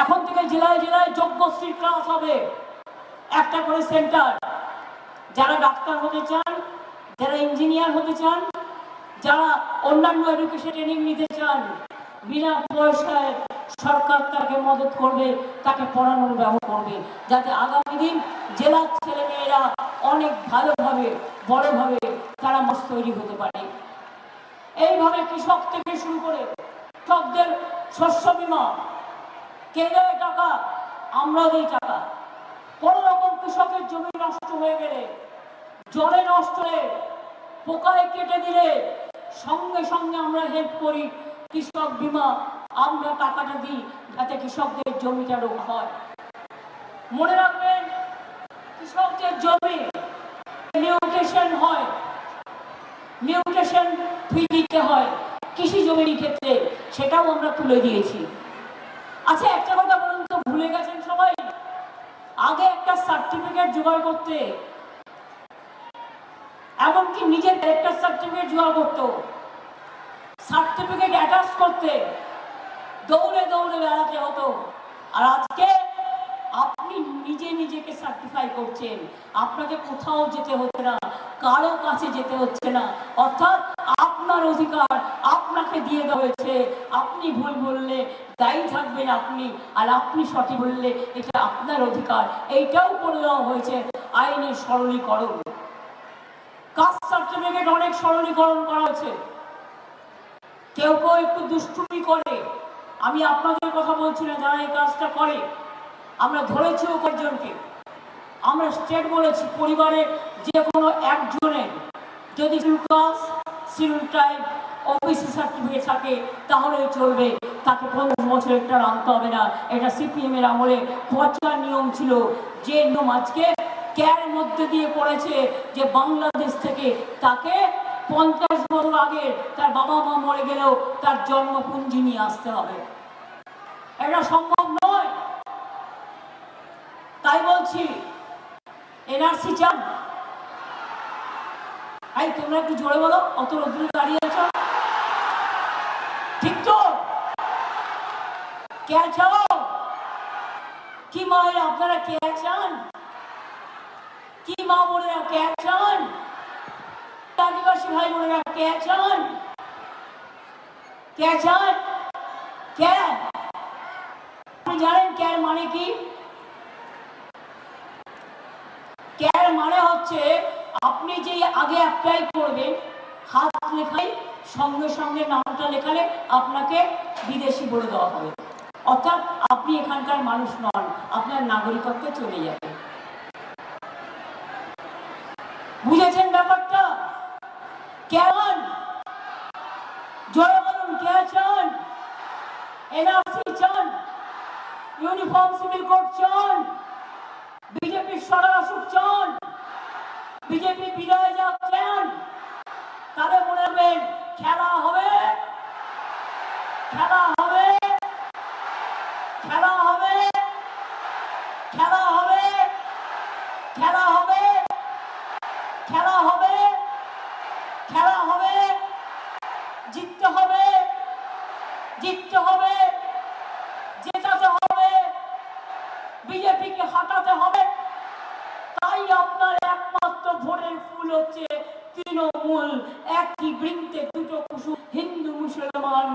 এখন থেকে জেলায় জেলায় যোগ্যশ্রী ক্লাস হবে, একটা করে সেন্টার। যারা ডাক্তার হতে চান, যারা ইঞ্জিনিয়ার হতে চান, যারা অন্যান্য এডুকেশন ট্রেনিং নিতে চান, বিনা পয়সায় সরকার তাকে মদত করবে, তাকে পড়ানোর ব্যবস্থা করবে, যাতে আগামী দিন জেলার ছেলেমেয়েরা অনেক ভালোভাবে বড়ভাবে তারা মাছ তৈরি হতে পারে। এইভাবে কৃষক থেকে শুরু করে কৃষকদের শস্য বীমা, কে দেয় টাকা? আমরা দিই টাকা। কোন রকম কৃষকের জমি নষ্ট হয়ে গেলে, জলে নষ্ট হয়ে, পোকায় কেটে দিলে সঙ্গে সঙ্গে আমরা হেল্প করি, কৃষক বীমা আমরা টাকাটা দিই যাতে কৃষকদের জমিটা রোগ হয়। মনে রাখবেন, কৃষকদের জমি মিউটেশন হয়, মিউটেশন ফি দিতে হয় কৃষি জমির ক্ষেত্রে, সেটাও আমরা তুলে দিয়েছি। আচ্ছা, একটা কথা বলুন তো, ভুলে গেছেন সবাই? আগে একটা সার্টিফিকেট জোগাড় করতে, এমনকি নিজের ক্যারেক্টার সার্টিফিকেট জোগাড় করতো, সার্টিফিকেট অ্যাটাচ করতে দৌড়ে দৌড়ে বেড়াতে হতো। আর আজকে আপনি নিজে নিজেকে সার্টিফাই করছেন, আপনাকে কোথাও যেতে হচ্ছে না, কারো কাছে যেতে হচ্ছে না। অর্থাৎ আপনার অধিকার আপনাকে দিয়ে দেওয়া হয়েছে। আপনি ভুল বললে দায়ী থাকবেন আপনি, আর আপনি সঠিক বললে এটা আপনার অধিকার। এইটাও করে দেওয়া হয়েছে আইনের সরলীকরণ। কাস্ট সার্টিফিকেট অনেক সরলীকরণ করা হয়েছে। কেউ কেউ একটু দুষ্টুমি করে, আমি আপনাদের কথা বলছি না, যারা এই কাজটা করে আমরা ধরেছি কয়েকজনকে। আমরা স্টেট বলেছি, পরিবারে যে কোনো একজনের যদি শিডিউল ট্রাইব ওবিসি সার্টিফিকেট থাকে তাহলেই চলবে, তাকে 15 বছর একটা আনতে হবে না। এটা সিপিএম এর আমলে পচা নিয়ম ছিল, যে নিয়ম আজকে ক্যার মধ্যে দিয়ে পড়েছে যে বাংলাদেশ থেকে তাকে 50 বছর আগে তার বাবা মা মরে গেলেও তার জন্মপুঞ্জি নিয়ে আসতে হবে। এটা সম্ভব নয়। তাই বলছি, এনআরসি চান? এই তোমরা একটু জোরে বলো, অত রোদ্দুরে দাঁড়িয়ে আছো, ঠিক তো? কে চাও? কি মায়েরা আপনারা কে চান? কি মা বোনেরা কে চান? আদিবাসী ভাই বোনেরা কে চান? কে চান? কে? আপনি জানেন ক্যার মানে কি? ক্যার মানে হচ্ছে আপনি যে আগে অ্যাপ্লাই করবেন, হাত লেখাই সঙ্গে সঙ্গে নামটা লেখালে আপনাকে বিদেশি বলে দেওয়া হবে। অর্থাৎ আপনি এখানকার মানুষ নন, আপনার নাগরিকত্ব চলে যাবে। বুঝেছেন ব্যাপারটা? কেমন জয় বলুন, কে চান? এনআরসি চান? ইউনিফর্ম সিভিল কোড চান? বিজেপি সরকার আসুক চান? বিজেপি বিদায় যাক চান? তাহলে মনে রাখবেন, খেলা হবে, খেলা হবে, খেলা হবে, খেলা হবে, খেলা হবে, খেলা হবে, খেলা হবে, জিততে হবে, জিততে হবে, জেতাতে হবে, বিজেপিকে হাঁটাতে হবে। তাই আপনার একমাত্র ভোটের ফুল হচ্ছে তৃণমূল। একই বৃন্তে দুটো কুসুম, হিন্দু মুসলমান,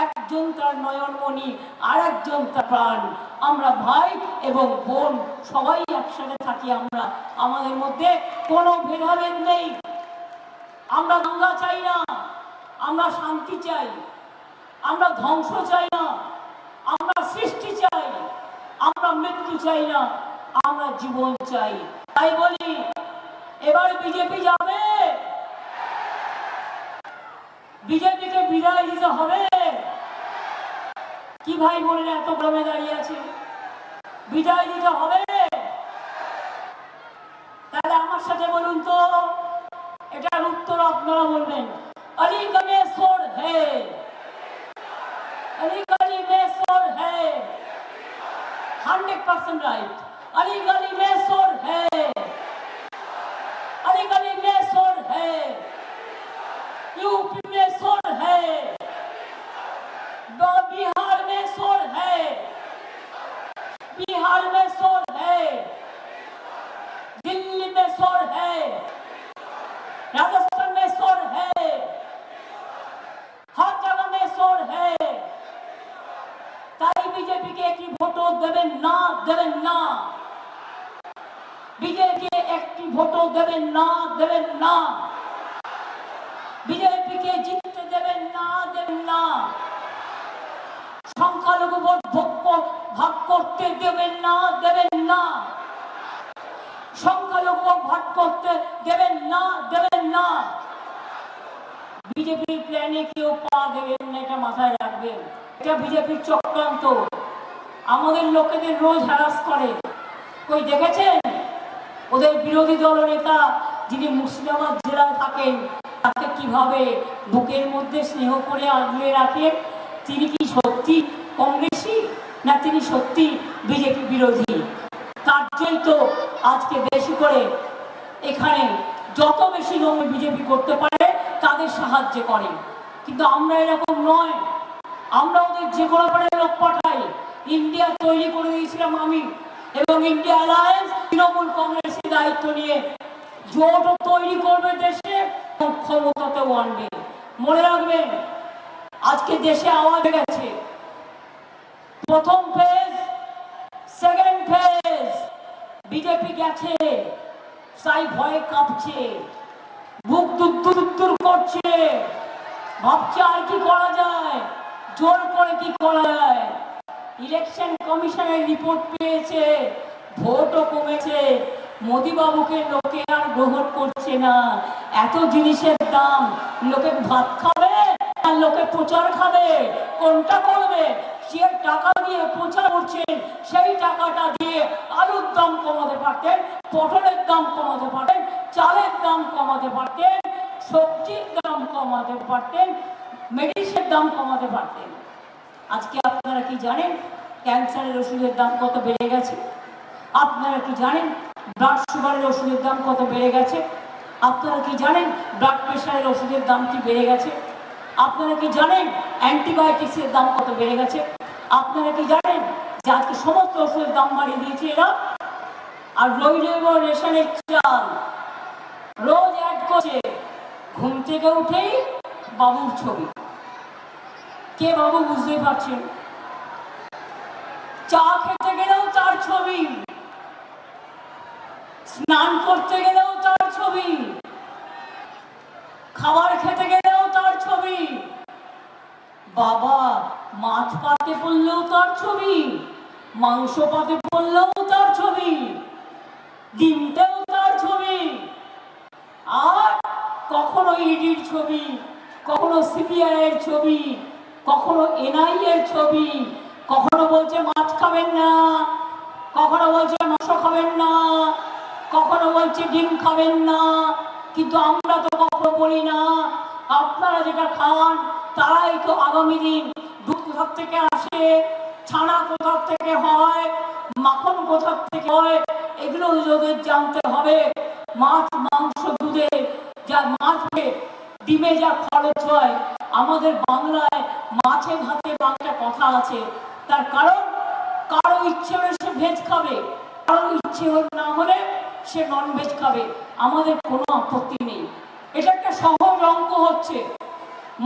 একজন তার নয়নমণি আর একজন তার প্রাণ। আমরা ভাই এবং বোন, সবাই একসাথে থাকি। আমরা আমাদের মধ্যে কোনো ভেদাভেদ নেই। আমরা দাঙ্গা চাই না, আমরা শান্তি চাই। আমরা ধ্বংস চাই না, আমরা সৃষ্টি চাই। আমরা মৃত্যু চাই না, আমরা জীবন চাই। তাই বলি, এবার বিজেপি যাবে, বিজেপিকে বিদায় দিতে হবে। কি ভাই বোনেরা এত গ্রামে দাঁড়িয়ে আছে, বিদায় দিতে হবে। তাহলে আমার সাথে বলুন তো, এটার উত্তর আপনারা বলবেন। अलीगढ़ सोर है, अलीगढ़ में सोर है, 100% राइट। अलीगढ़ में सोर है, अलीगढ़ में सोर है, यूपी में सोर है, बिहार में सोर है, বিজেপিকে একটি ভোটও দেবেন না, দেবেন না। বিজেপিকে একটি ভোটও দেবেন না, দেবেন না। বিজেপিকে জিততে দেবেন না, দেবেন না। সংখ্যালঘু ভোট ভাগ করতে দেবেন না, দেবেন না। সংখ্যালঘু ভাগ করতে দেবেন না, দেবেন না। বিজেপির প্ল্যানে কেউ পা দেবেন না, এটা মাথায় রাখবেন। এটা বিজেপির চক্রান্ত। আমাদের লোকেদের রোজ হ্যারাস করে। কই দেখেছেন ওদের বিরোধী দল নেতা যিনি মুর্শিদাবাদ জেলায় থাকেন তাকে কিভাবে বুকের মধ্যে স্নেহ করে আগলে রাখেন? তিনি কি সত্যি কংগ্রেসী না তিনি সত্যি বিজেপি বিরোধী? তার জন্যই তো আজকে বেশি করে এখানে যত বেশি লোক বিজেপি করতে পারে তাদের সাহায্য করে। কিন্তু আমরা এরকম নয়, আমরা ওদের যে কোনো লোক পাঠাই। ইন্ডিয়া তৈরি করে দিয়েছিলাম আমি এবং ইন্ডিয়া অ্যালায়েন্স তৃণমূল কংগ্রেসের দায়িত্ব নিয়ে জোট তৈরি করবে, দেশে ক্ষমতাতেও আনবে। মনে রাখবেন আজকে দেশে আওয়াজ গেছে, প্রথম ফেজ, সেকেন্ড ফেজ। বিজেপি গেছে, তাই ভয়ে কাঁপছে, বুক দুত্তুর করছে, ভাবছে আর কি করা যায়, জোর করে কি করা যায়। ইলেকশন কমিশনের রিপোর্ট পেয়েছে, ভোটও কমেছে, মোদি বাবুকে লোকে আর গ্রহণ করছে না। এত জিনিসের দাম, লোকে ভাত খাবে আর লোকে প্রচার খাবে, কোনটা করবে? যে টাকা দিয়ে প্রচার করছেন সেই টাকাটা দিয়ে আলুর দাম কমাতে পারতেন, পটলের দাম কমাতে পারতেন, চালের দাম কমাতে পারতেন, সবজির দাম কমাতে পারতেন, মেডিসিনের দাম কমাতে পারতেন। আজকে আপনারা কি জানেন ক্যান্সারের ওষুধের দাম কত বেড়ে গেছে? আপনারা কি জানেন ব্লাড সুগারের ওষুধের দাম কত বেড়ে গেছে? আপনারা কি জানেন ব্লাড প্রেশারের ওষুধের দাম কি বেড়ে গেছে? আপনারা কি জানেন অ্যান্টিবায়োটিক্সের দাম কত বেড়ে গেছে? আপনারা কি জানেন যে আজকে সমস্ত ওষুধের দাম বাড়িয়ে দিয়েছে এরা? আর রইল রেশনের চাল রোজ অ্যাড করছে, ঘুম থেকে উঠেই বাবুর ছবি। কে বাবু বুঝতে পারছেন? চা খেতে গেলেও তার ছবি, স্নান করতে গেলেও তার ছবি, খাবার খেতে গেলেও তার ছবি, বাবা মাছ পাতে পড়লেও তার ছবি, মাংস পাতে পড়লেও তার ছবি, ডিমতেও তার ছবি। আর কখনো ইডির ছবি, কখনো সিবিআই এর ছবি, কখনো এনআই এর ছবি, কখনো বলছে মাছ খাবেন না, কখনো বলছে মাংস খাবেন না, কখনো বলছে ডিম খাবেন না। কিন্তু আমরা তো কখনো বলি না আপনারা যেটা খান তারাই তো আগামী দিন দুধ কোথার থেকে আসে, ছানা কোথার থেকে হয়, মাখন কোথার থেকে হয়, এগুলো ওদের জানতে হবে। মাছ মাংস দুধে যা মাছে ডিমে যা খরচ হয়, আমাদের বাংলায় মাছে ভাতে বাংলা কথা আছে। তার কারণ কারো ইচ্ছে হলে সে ভেজ খাবে, কারো ইচ্ছে না হলে সে নন ভেজ খাবে, আমাদের কোনো আপত্তি নেই। এটা একটা সহজ অঙ্ক হচ্ছে,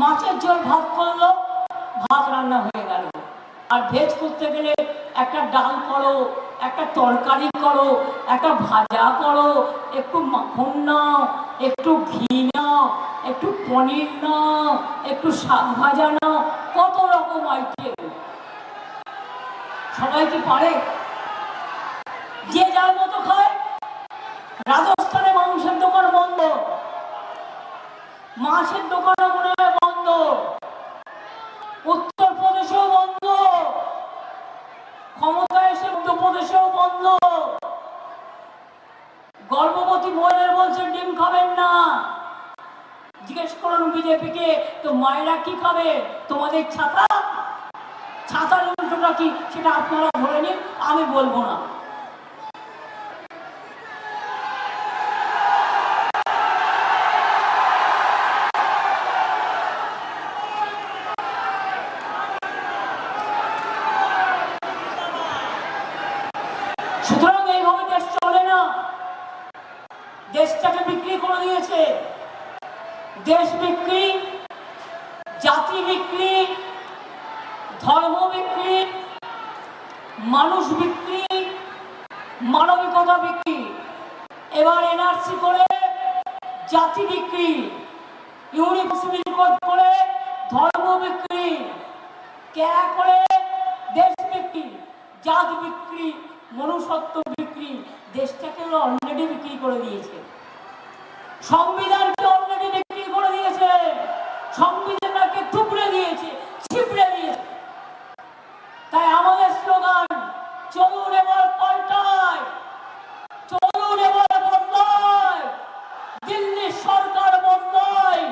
মাছের ঝোল ভাত করলো, ভাত রান্না হয়ে গেল। আর ভেজ করতে গেলে একটা ডাল করো, একটা তরকারি করো, একটা ভাজা করো, একটু মাখন নাও, একটু ঘি নাও, একটু পনির নাও, একটু শাক ভাজা নাও, কত রকম আইটেম। সবাই কি পারে? যে যার মতো খায়। রাজস্থানে মাংসের দোকান বন্ধ, মাছের দোকানও মনে হয় বন্ধ, উত্তরপ্রদেশেও বন্ধ, ক্ষমতা এসে মধ্যপ্রদেশেও বন্ধ। গর্ভবতী মহিলারা বলছে ডিম খাবেন না। জিজ্ঞেস করুন বিজেপিকে, তো মায়েরা কি খাবে? তোমাদের ছাতা, ছাতার উল্টোটা কি সেটা আপনারা ধরে নিন, আমি বলবো না। সুতরাং এইভাবে দেশ চলে না, দেশটাকে বিক্রি করে দিয়েছে। দেশ বিক্রি, জাতি বিক্রি, ধর্ম বিক্রি, মানুষ বিক্রি, মানবিকতা বিক্রি, এবার এনআরসি করে জাতি বিক্রি, ইউনিভার্সিটি কোড করে ধর্ম বিক্রি, ক্যা করে দেশ বিক্রি, জাত বিক্রি, মনুষ্যত্ব বিক্রি। দেশটাকে অলরেডি বিক্রি করে দিয়েছে, সংবিধানকে অলরেডি বিক্রি করে দিয়েছে, সংবিধানকে টুকরে দিয়েছে, ছিপড়ে দিয়েছে। তাই আমাদের স্লোগান, চলুন এবার পাল্টায়, চলুন এবার বদলায়, দিল্লি সরকার বদলায়,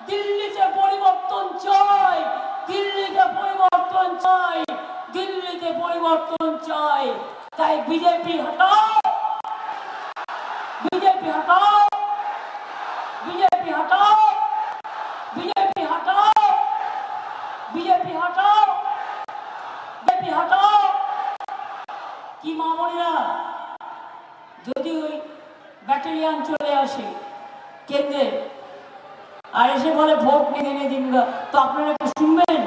দিল্লিতে পরিবর্তন চাই, দিল্লিতে পরিবর্তন চাই, দিল্লিতে পরিবর্তন চাই। তাই বিজেপি হটাও, বিজেপি হটাও, বিজেপি হটাও, বিজেপি হটাও, বিজেপি হটাও, বিজেপি হটাও। কি মামনিরা, যদি ওই ব্যাটালিয়ান চলে আসে কেন্দ্রে আর এসে বলে ভোট নিয়ে দিন, তো আপনারা একটু শুনবেন,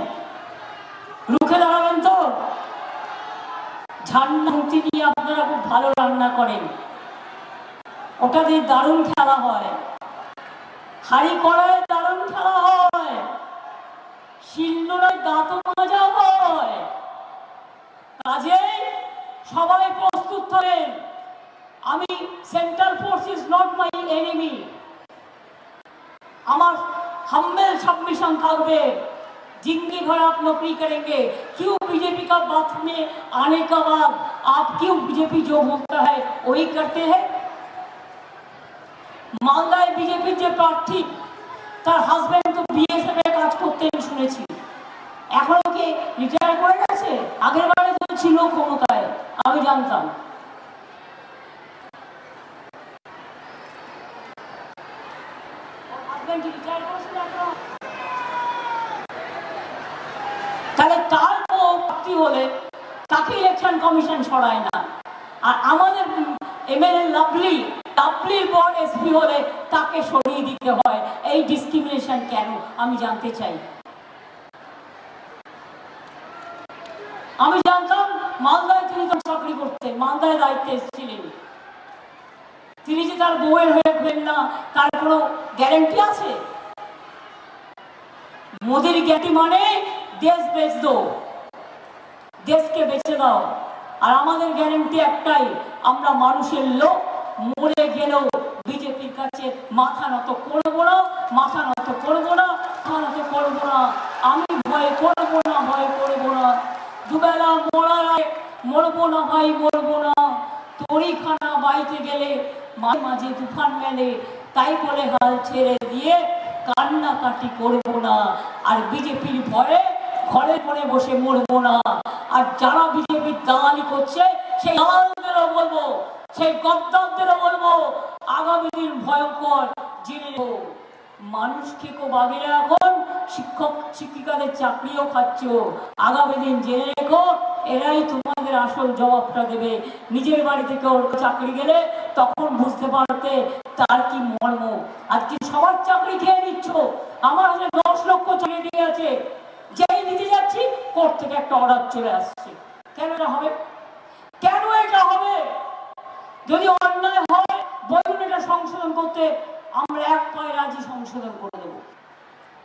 রুখে দাঁড়াবেন তো? ঝান্ডা নিয়ে আপনারা খুব ভালো রান্না করেন, ওটা দিয়ে দারুণ খেলা হয়, হাড়ি কড়ায় দারুণ খেলা হয়, শিলনোড়ায় দাঁত মাজা হয়। কাজেই সবাই প্রস্তুত থাকেন। আমি central force is not my enemy. আমার हम्बल सबमिशन থাকবে, जिंदगी भर आप नौकरी करेंगे। क्यों बीजेपी का बात में आने का बाद आप क्यों बीजेपी जो बोलता है वही करते हैं? মালদায় বিজেপির যে প্রার্থী, তার হাজবেন্ড তো বিএসএফ এ কাজ করতেন শুনেছি, এখন কি রিটায়ার করে গেছে? আগের বারে তো ছিল ক্ষমতায়, আমি জানতাম। তাহলে তার প্রার্থী হলে তাকে ইলেকশন কমিশন ছড়ায় না, আর আমাদের এমএলএ লাভলি, লাভলির পর এসপি হলে তাকে সরিয়ে দিতে হয়। এই ডিসক্রিমিনেশন কেন আমি জানতে চাই। আমি জানতাম মালদায় তিনি তো চাকরি করতেন, মালদায় দায়িত্বে এসেছিলেন, তিনি যে তার বউয়ের হয়ে ফেলেন না তার কোনো গ্যারেন্টি আছে? মোদির গ্যাটি মানে দেশ বেচ দো, দেশকে বেঁচে দাও। আর আমাদের গ্যারেন্টি একটাই, আমরা মানুষের লোক, মরে গেলেও বিজেপির কাছে মাথা নত করবো না, মাথা নত করবো না, মাথা নত করবো না। আমি ভয় করবো না, ভয় করবো না। দুবেলা মরার মরবো না ভাই, মরবো না। তরিখানা বাইতে গেলে মাঝে মাঝে তুফান মেলে, তাই বলে হাল ছেড়ে দিয়ে কান্নাকাটি করবো না। আর বিজেপির ভয়ে ঘরে ঘরে বসে মরবো না। আর যারা বিজেপির দালালি করছে সেই দালালদেরও বলবো, সেই গদ্দারদেরও বলবো, আগামী দিন ভয়ঙ্কর। জেনে মানুষকে কো বাগেরা, এখন শিক্ষক শিক্ষিকাদের চাকরিও খাচ্ছ, আগামী দিন জেনে রেখো এরাই তোমাদের আসল জবাবটা দেবে। নিজের বাড়ি থেকে ওর চাকরি গেলে তখন বুঝতে পারতে তার কি মর্ম। আজকে সবার চাকরি খেয়ে নিচ্ছ, আমার কাছে 10 লক্ষ চাকরি আছে, যেই নিতে যাচ্ছি কোর্ট থেকে একটা অর্ডার চলে আসছে। কেন এটা হবে? কেন এটা হবে? যদি অন্যায় হয় বলুন, এটা সংশোধন করতে আমরা এক পায়ে রাজি, সংশোধন করে দেবো।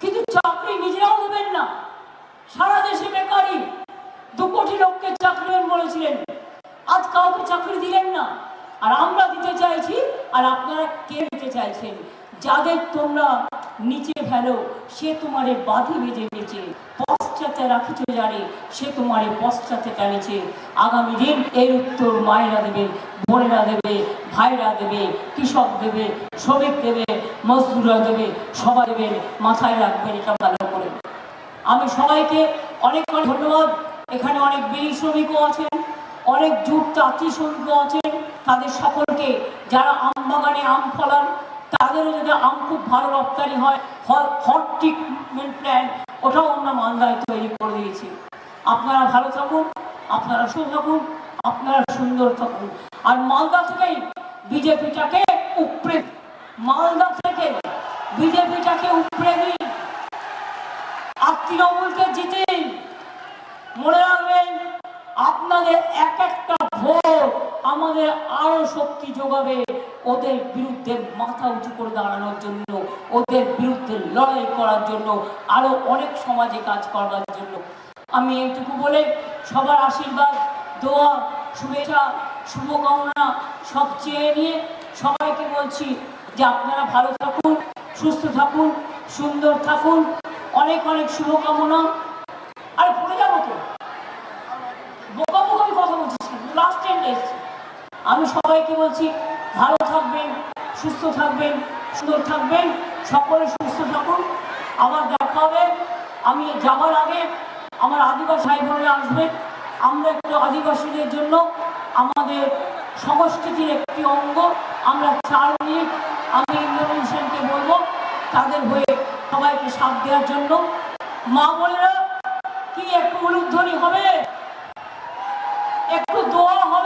কিন্তু চাকরি নিজেরাও দেবেন না। সারা দেশে বেকারি, 2 কোটি লোককে চাকরি বলেছিলেন, আজ কাউকে চাকরি দিলেন না। আর আমরা দিতে চাইছি, আর আপনারা কে দিতে চাইছেন? যাদের তোমরা নিচে ফেলো সে তোমারে বাঁধি ভেজে নিচে, পশ্চাতে রাখিছ জানে সে তোমারে পশ্চাতে টানেছে। আগামী দিন এর উত্তর মায়েরা দেবে, বোনেরা দেবে, ভাইরা দেবে, কৃষক দেবে, শ্রমিক দেবে, মজদুররা দেবে, সবাই দেবেন। মাথায় রাখবেন এটা ভালো করে। আমি সবাইকে অনেক অনেক ধন্যবাদ। এখানে অনেক বিড়ি শ্রমিকও আছেন, অনেক জুট তাঁতি শ্রমিকও আছেন, তাদের সকলকে, যারা আম বাগানে আম ফলান তাদেরও যদি আম খুব ভালো রপ্তানি হয়, হট ট্রিটমেন্ট প্ল্যান ওটাও আমরা মালদায় তৈরি করে দিয়েছি। আপনারা ভালো থাকুন, আপনারা সুস্থ থাকুন, আপনারা সুন্দর থাকুন। আর মালদা থেকেই বিজেপিটাকে উপড়ে, মালদা থেকে বিজেপিটাকে উপড়ে দিন, আর তৃণমূলকে জিতেন। মনে রাখবেন আপনাদের এক একটা ভোট আমাদের আরো শক্তি যোগাবে ওদের বিরুদ্ধে মাথা উঁচু করে দাঁড়ানোর জন্য, ওদের বিরুদ্ধে লড়াই করার জন্য, আরো অনেক সমাজে কাজ করার জন্য। আমি এইটুকু বলে সবার আশীর্বাদ, দোয়া, শুভেচ্ছা, শুভকামনা সব চেয়ে নিয়ে সবাইকে বলছি যে আপনারা ভালো থাকুন, সুস্থ থাকুন, সুন্দর থাকুন। অনেক অনেক শুভকামনা। আর ভুলে যাবো তো, বোকা বোকা আমি কথা বলছি, লাস্ট 10 days আমি সবাইকে বলছি ভালো থাকবেন, সুস্থ থাকবেন, সুন্দর থাকবেন, সকলে সুস্থ থাকুন। আবার দেখা হবে। আমি যাওয়ার আগে আমার আদিবাসী ভাই বোনেরা আসবেন। আমরা একটু আদিবাসীদের জন্য আমাদের সংস্কৃতির একটি অঙ্গ আমরা 4 মিনিট আমি ইন্দ্রনীল সেনকে বলবো তাদের হয়ে সবাইকে সাথ দেওয়ার জন্য। মা বোনেরা কি একটু উলুধ্বনি হবে, একটু দোয়া হবে?